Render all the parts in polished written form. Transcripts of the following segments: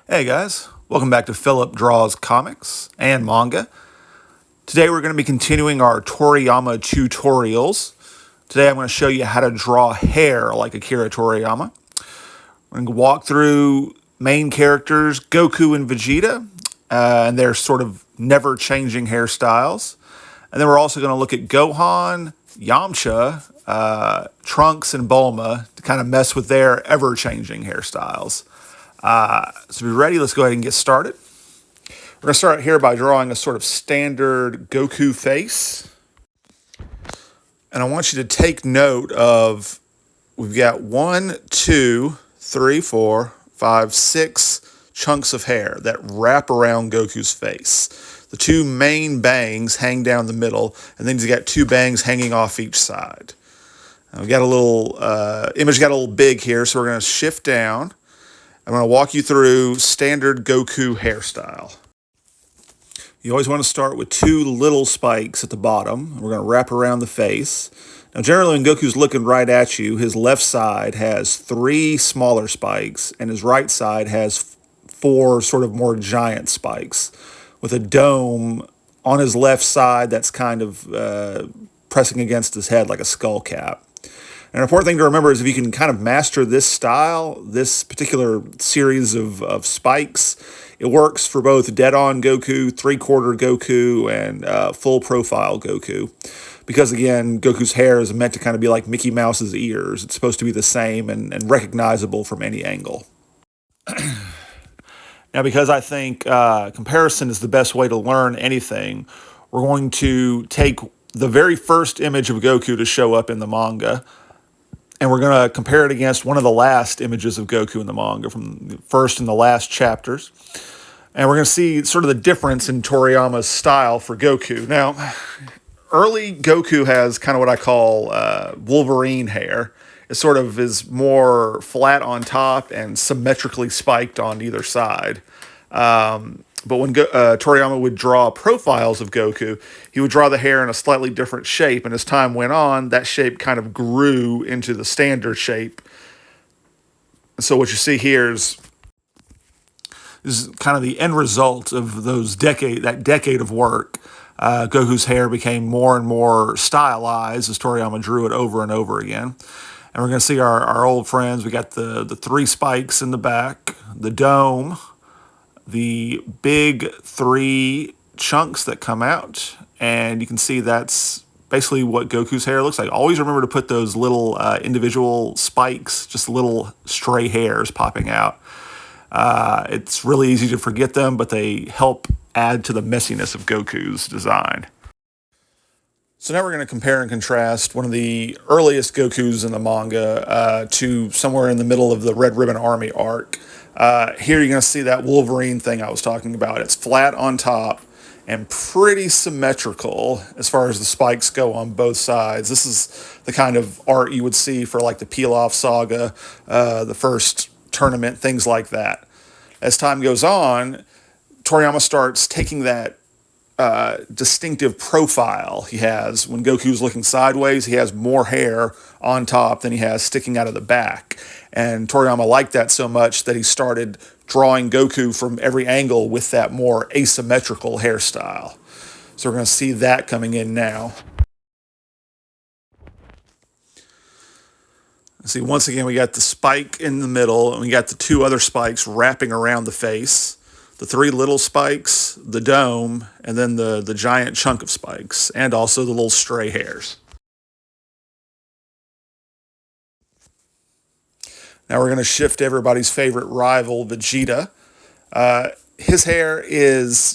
Hey guys, welcome back to Philip Draws Comics and Manga. Today we're going to be continuing our Toriyama tutorials. Today I'm going to show you how to draw hair like Akira Toriyama. We're going to walk through main characters Goku and Vegeta and their sort of never-changing hairstyles. And then we're also going to look at Gohan, Yamcha, Trunks, and Bulma to kind of mess with their ever-changing hairstyles. So if you're ready, let's go ahead and get started. We're going to start here by drawing a sort of standard Goku face. And I want you to take note of, we've got 1, 2, 3, 4, 5, 6 chunks of hair that wrap around Goku's face. The two main bangs hang down the middle, and then he's got 2 bangs hanging off each side. Now we got a little, image got a little big here, so we're going to shift down. I'm going to walk you through standard Goku hairstyle. You always want to start with 2 little spikes at the bottom. We're going to wrap around the face. Now generally when Goku's looking right at you, his left side has 3 smaller spikes and his right side has 4 sort of more giant spikes with a dome on his left side that's kind of pressing against his head like a skull cap. An important thing to remember is if you can kind of master this style, this particular series of spikes, it works for both dead-on Goku, 3/4 Goku, and full profile Goku. Because again, Goku's hair is meant to kind of be like Mickey Mouse's ears. It's supposed to be the same and recognizable from any angle. Now, because I think comparison is the best way to learn anything, we're going to take the very first image of Goku to show up in the manga, and we're going to compare it against one of the last images of Goku in the manga from the first and the last chapters. And we're going to see sort of the difference in Toriyama's style for Goku. Now, early Goku has kind of what I call Wolverine hair. It sort of is more flat on top and symmetrically spiked on either side. But when Toriyama would draw profiles of Goku, he would draw the hair in a slightly different shape. And as time went on, that shape kind of grew into the standard shape. So what you see here is kind of the end result of that decade of work. Goku's hair became more and more stylized as Toriyama drew it over and over again. And we're going to see our old friends. We got the 3 spikes in the back, the dome, the big 3 chunks that come out, and you can see that's basically what Goku's hair looks like. Always remember to put those little individual spikes, just little stray hairs popping out. It's really easy to forget them, but they help add to the messiness of Goku's design. So now we're going to compare and contrast one of the earliest Gokus in the manga to somewhere in the middle of the Red Ribbon Army arc. Here you're going to see that Wolverine thing I was talking about. It's flat on top and pretty symmetrical as far as the spikes go on both sides. This is the kind of art you would see for like the Peel-Off Saga, the first tournament, things like that. As time goes on, Toriyama starts taking that distinctive profile he has. When Goku's looking sideways, he has more hair on top than he has sticking out of the back. And Toriyama liked that so much that he started drawing Goku from every angle with that more asymmetrical hairstyle. So we're going to see that coming in now. See, once again, we got the spike in the middle, and we got the 2 other spikes wrapping around the face. The 3 little spikes, the dome, and then the giant chunk of spikes, and also the little stray hairs. Now we're going to shift to everybody's favorite rival, Vegeta. His hair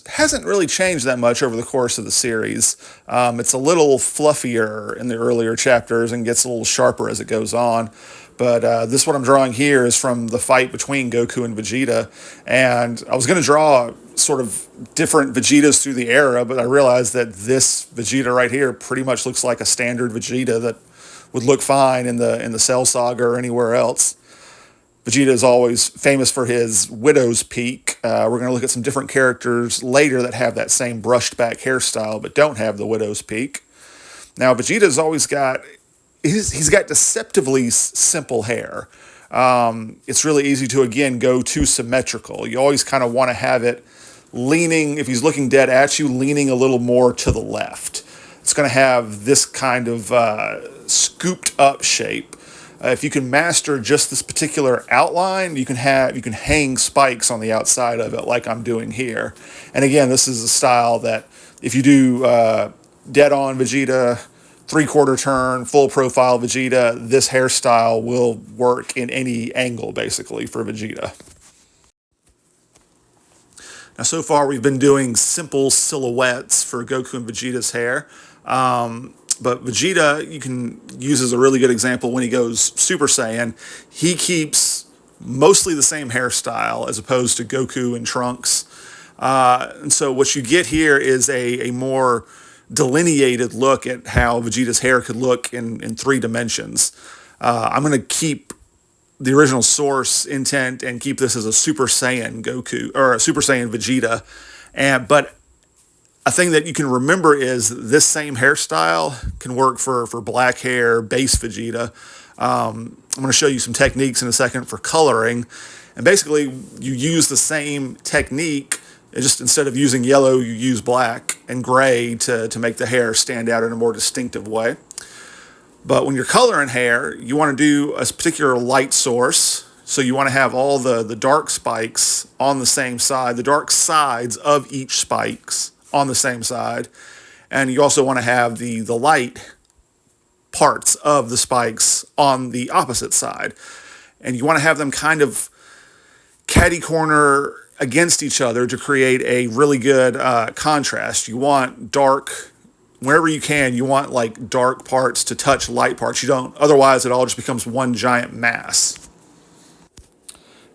hasn't really changed that much over the course of the series. It's a little fluffier in the earlier chapters and gets a little sharper as it goes on. But this what I'm drawing here is from the fight between Goku and Vegeta. And I was going to draw sort of different Vegetas through the era, but I realized that this Vegeta right here pretty much looks like a standard Vegeta that would look fine in the Cell Saga or anywhere else. Vegeta is always famous for his widow's peak. We're going to look at some different characters later that have that same brushed back hairstyle but don't have the widow's peak. Now, Vegeta's always got he's got deceptively simple hair. it's really easy to, again, go too symmetrical. You always kind of want to have it leaning, if he's looking dead at you, leaning a little more to the left. It's going to have this kind of scooped up shape. If you can master just this particular outline, you can hang spikes on the outside of it like I'm doing here. And again, this is a style that if you do dead on Vegeta, 3/4 turn, full profile Vegeta, this hairstyle will work in any angle basically for Vegeta. Now, so far we've been doing simple silhouettes for Goku and Vegeta's hair. But Vegeta, you can use as a really good example when he goes Super Saiyan. He keeps mostly the same hairstyle as opposed to Goku and Trunks. And so what you get here is a more delineated look at how Vegeta's hair could look in 3 dimensions. I'm going to keep the original source intent and keep this as a Super Saiyan Goku, or a Super Saiyan Vegeta. But a thing that you can remember is this same hairstyle can work for black hair, base Vegeta. I'm going to show you some techniques in a second for coloring. And basically, you use the same technique, just instead of using yellow, you use black and gray to make the hair stand out in a more distinctive way. But when you're coloring hair, you want to do a particular light source. So you want to have all the dark spikes on the same side, the dark sides of each spikes on the same side. And you also want to have the light parts of the spikes on the opposite side. And you want to have them kind of catty corner against each other to create a really good contrast. You want dark, wherever you can, you want like dark parts to touch light parts. You don't, otherwise it all just becomes one giant mass.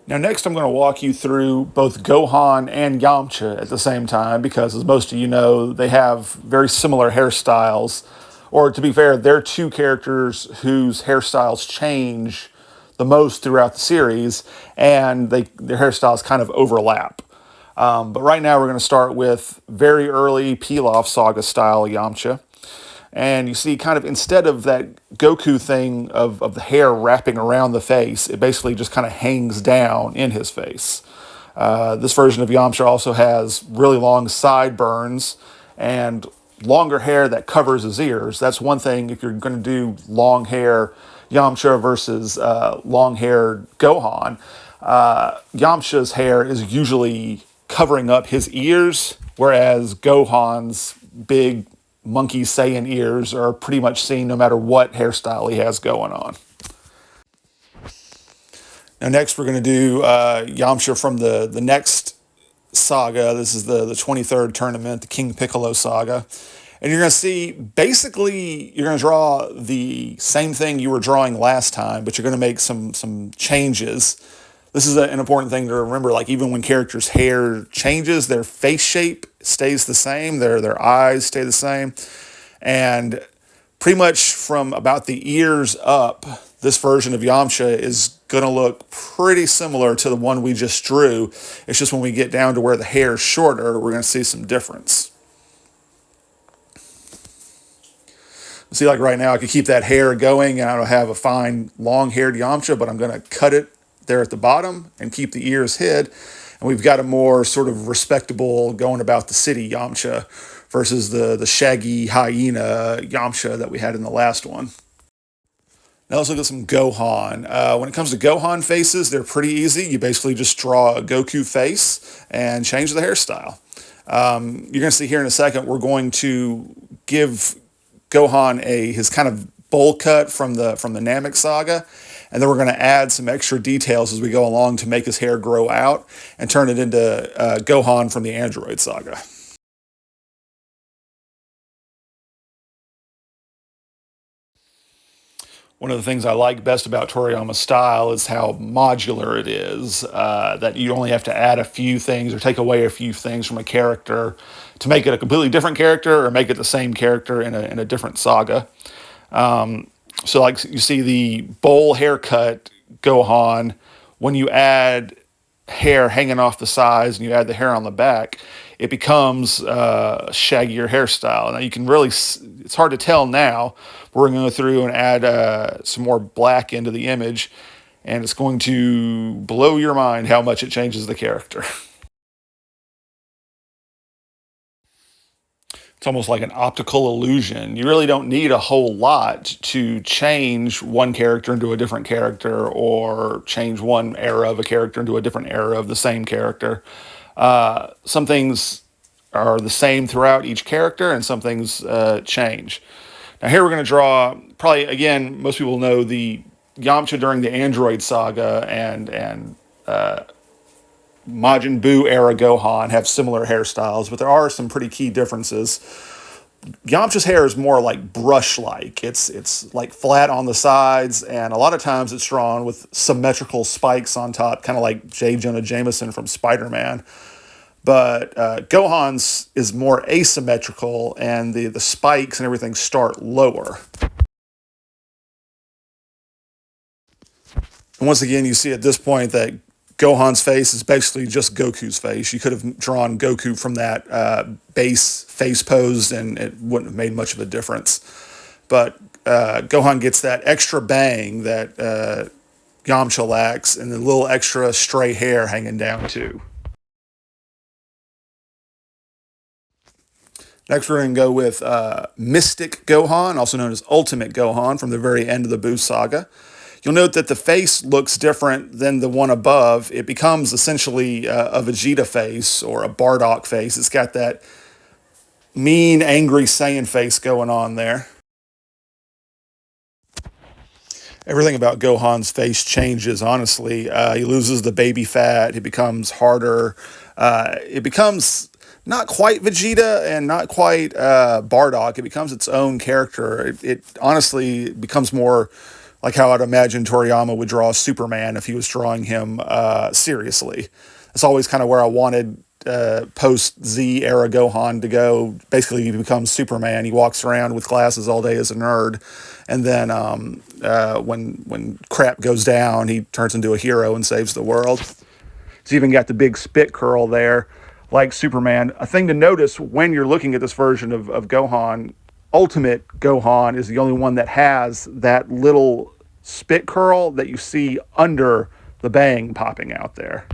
Now next I'm going to walk you through both Gohan and Yamcha at the same time because, as most of you know, they have very similar hairstyles. Or to be fair, they're 2 characters whose hairstyles change the most throughout the series, and their hairstyles kind of overlap. But right now we're going to start with very early Pilaf Saga style Yamcha. And you see, kind of instead of that Goku thing of the hair wrapping around the face, it basically just kind of hangs down in his face. This version of Yamcha also has really long sideburns and longer hair that covers his ears. That's one thing if you're going to do long hair Yamcha versus long hair Gohan. Yamcha's hair is usually covering up his ears, whereas Gohan's big monkey Saiyan ears are pretty much seen no matter what hairstyle he has going on. Now next we're going to do Yamcha from the next saga. This is the 23rd tournament, the King Piccolo saga. And you're going to see, basically, you're going to draw the same thing you were drawing last time, but you're going to make some changes. This is an important thing to remember. Like, even when characters' hair changes, their face shape stays the same. Their eyes stay the same. And pretty much from about the ears up, this version of Yamcha is going to look pretty similar to the one we just drew. It's just when we get down to where the hair is shorter, we're going to see some difference. See, like right now, I could keep that hair going and I don't have a fine long-haired Yamcha, but I'm going to cut it there at the bottom and keep the ears hid. And we've got a more sort of respectable going about the city Yamcha versus the shaggy hyena Yamcha that we had in the last one. Now let's look at some Gohan. When it comes to Gohan faces, they're pretty easy. You basically just draw a Goku face and change the hairstyle. You're going to see here in a second, we're going to give Gohan his kind of bowl cut from the Namek saga, and then we're going to add some extra details as we go along to make his hair grow out and turn it into Gohan from the Android saga. One of the things I like best about Toriyama's style is how modular it is, that you only have to add a few things or take away a few things from a character to make it a completely different character or make it the same character in a different saga. So like you see the bowl haircut Gohan, when you add hair hanging off the sides and you add the hair on the back, it becomes a shaggier hairstyle. Now you can really, it's hard to tell now, but we're going to go through and add some more black into the image. And it's going to blow your mind how much it changes the character. It's almost like an optical illusion. You really don't need a whole lot to change one character into a different character, or change one era of a character into a different era of the same character. Some things are the same throughout each character, and some things change. Now here we're going to draw, probably, again, most people know the Yamcha during the Android saga and Majin Buu era Gohan have similar hairstyles, but there are some pretty key differences. Yamcha's hair is more like brush-like. It's like flat on the sides, and a lot of times it's drawn with symmetrical spikes on top, kind of like J. Jonah Jameson from Spider-Man. But Gohan's is more asymmetrical, and the spikes and everything start lower. And once again, you see at this point that Gohan's face is basically just Goku's face. You could have drawn Goku from that base face pose, and it wouldn't have made much of a difference. But Gohan gets that extra bang that Yamcha lacks, and a little extra stray hair hanging down too. Next, we're going to go with Mystic Gohan, also known as Ultimate Gohan, from the very end of the Buu saga. You'll note that the face looks different than the one above. It becomes essentially a Vegeta face, or a Bardock face. It's got that mean, angry Saiyan face going on there. Everything about Gohan's face changes, honestly. He loses the baby fat. He becomes harder. It becomes not quite Vegeta and not quite Bardock. It becomes its own character. It honestly becomes more like how I'd imagine Toriyama would draw Superman if he was drawing him seriously. That's always kind of where I wanted post-Z era Gohan to go. Basically, he becomes Superman. He walks around with glasses all day as a nerd. And then when crap goes down, he turns into a hero and saves the world. He's even got the big spit curl there, like Superman. A thing to notice when you're looking at this version of Gohan, Ultimate Gohan is the only one that has that little spit curl that you see under the bang popping out there.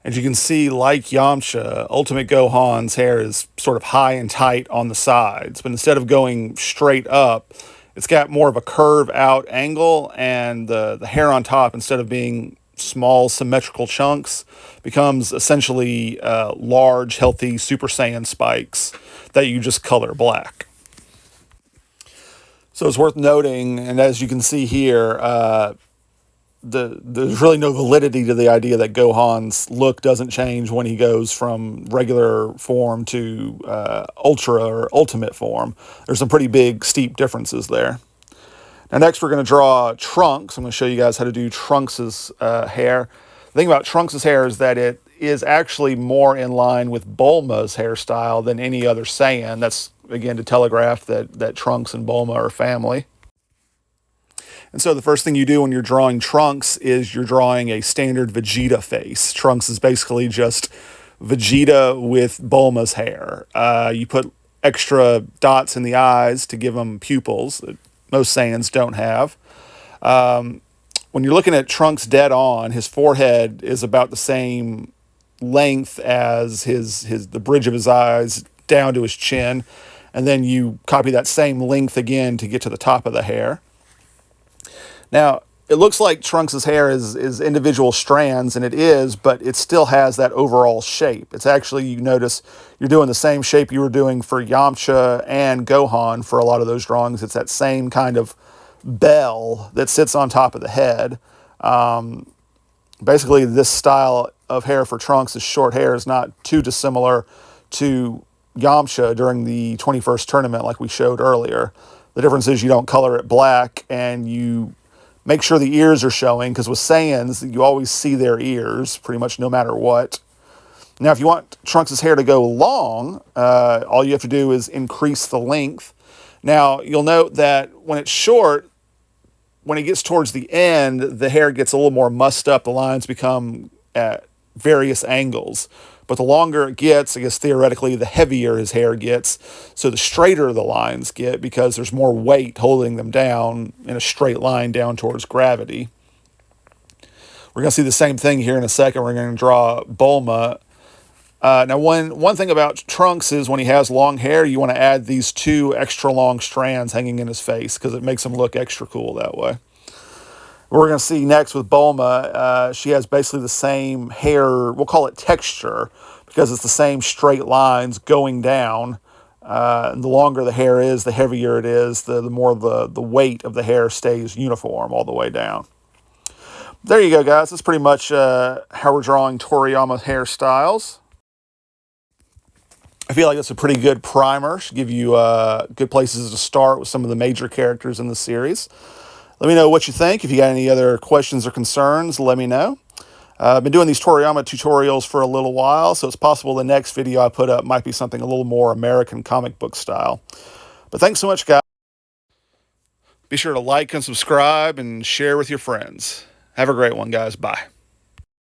As you can see, like Yamcha, Ultimate Gohan's hair is sort of high and tight on the sides, but instead of going straight up, it's got more of a curve out angle, and the hair on top, instead of being small symmetrical chunks, becomes essentially large, healthy Super Saiyan spikes that you just color black. So it's worth noting, and as you can see here, there's really no validity to the idea that Gohan's look doesn't change when he goes from regular form to Ultra or Ultimate form. There's some pretty big, steep differences there. Now next we're going to draw Trunks. I'm going to show you guys how to do Trunks' hair. The thing about Trunks' hair is that it is actually more in line with Bulma's hairstyle than any other Saiyan. That's, again, to telegraph that Trunks and Bulma are family. And so the first thing you do when you're drawing Trunks is you're drawing a standard Vegeta face. Trunks is basically just Vegeta with Bulma's hair. You put extra dots in the eyes to give them pupils that most Saiyans don't have. When you're looking at Trunks dead on, his forehead is about the same length as the bridge of his eyes down to his chin. And then you copy that same length again to get to the top of the hair. Now, it looks like Trunks' hair is individual strands, and it is, but it still has that overall shape. It's actually, you notice, you're doing the same shape you were doing for Yamcha and Gohan for a lot of those drawings. It's that same kind of bell that sits on top of the head. Basically, this style of hair for Trunks' short hair is not too dissimilar to Yamcha during the 21st tournament like we showed earlier. The difference is you don't color it black, and you make sure the ears are showing, because with Saiyans, you always see their ears, pretty much no matter what. Now, if you want Trunks' hair to go long, all you have to do is increase the length. Now, you'll note that when it's short, when it gets towards the end, the hair gets a little more mussed up. The lines become at various angles. But the longer it gets, I guess theoretically, the heavier his hair gets. So the straighter the lines get because there's more weight holding them down in a straight line down towards gravity. We're going to see the same thing here in a second. We're going to draw Bulma. Now, one thing about Trunks is when he has long hair, you want to add these 2 extra long strands hanging in his face because it makes him look extra cool that way. We're going to see next with Bulma, she has basically the same hair, we'll call it texture, because it's the same straight lines going down. And the longer the hair is, the heavier it is, the more the weight of the hair stays uniform all the way down. There you go, guys. That's pretty much how we're drawing Toriyama hairstyles. I feel like that's a pretty good primer. Should give you good places to start with some of the major characters in the series. Let me know what you think. If you got any other questions or concerns, let me know. I've been doing these Toriyama tutorials for a little while, so it's possible the next video I put up might be something a little more American comic book style. But thanks so much, guys. Be sure to like and subscribe and share with your friends. Have a great one, guys. Bye.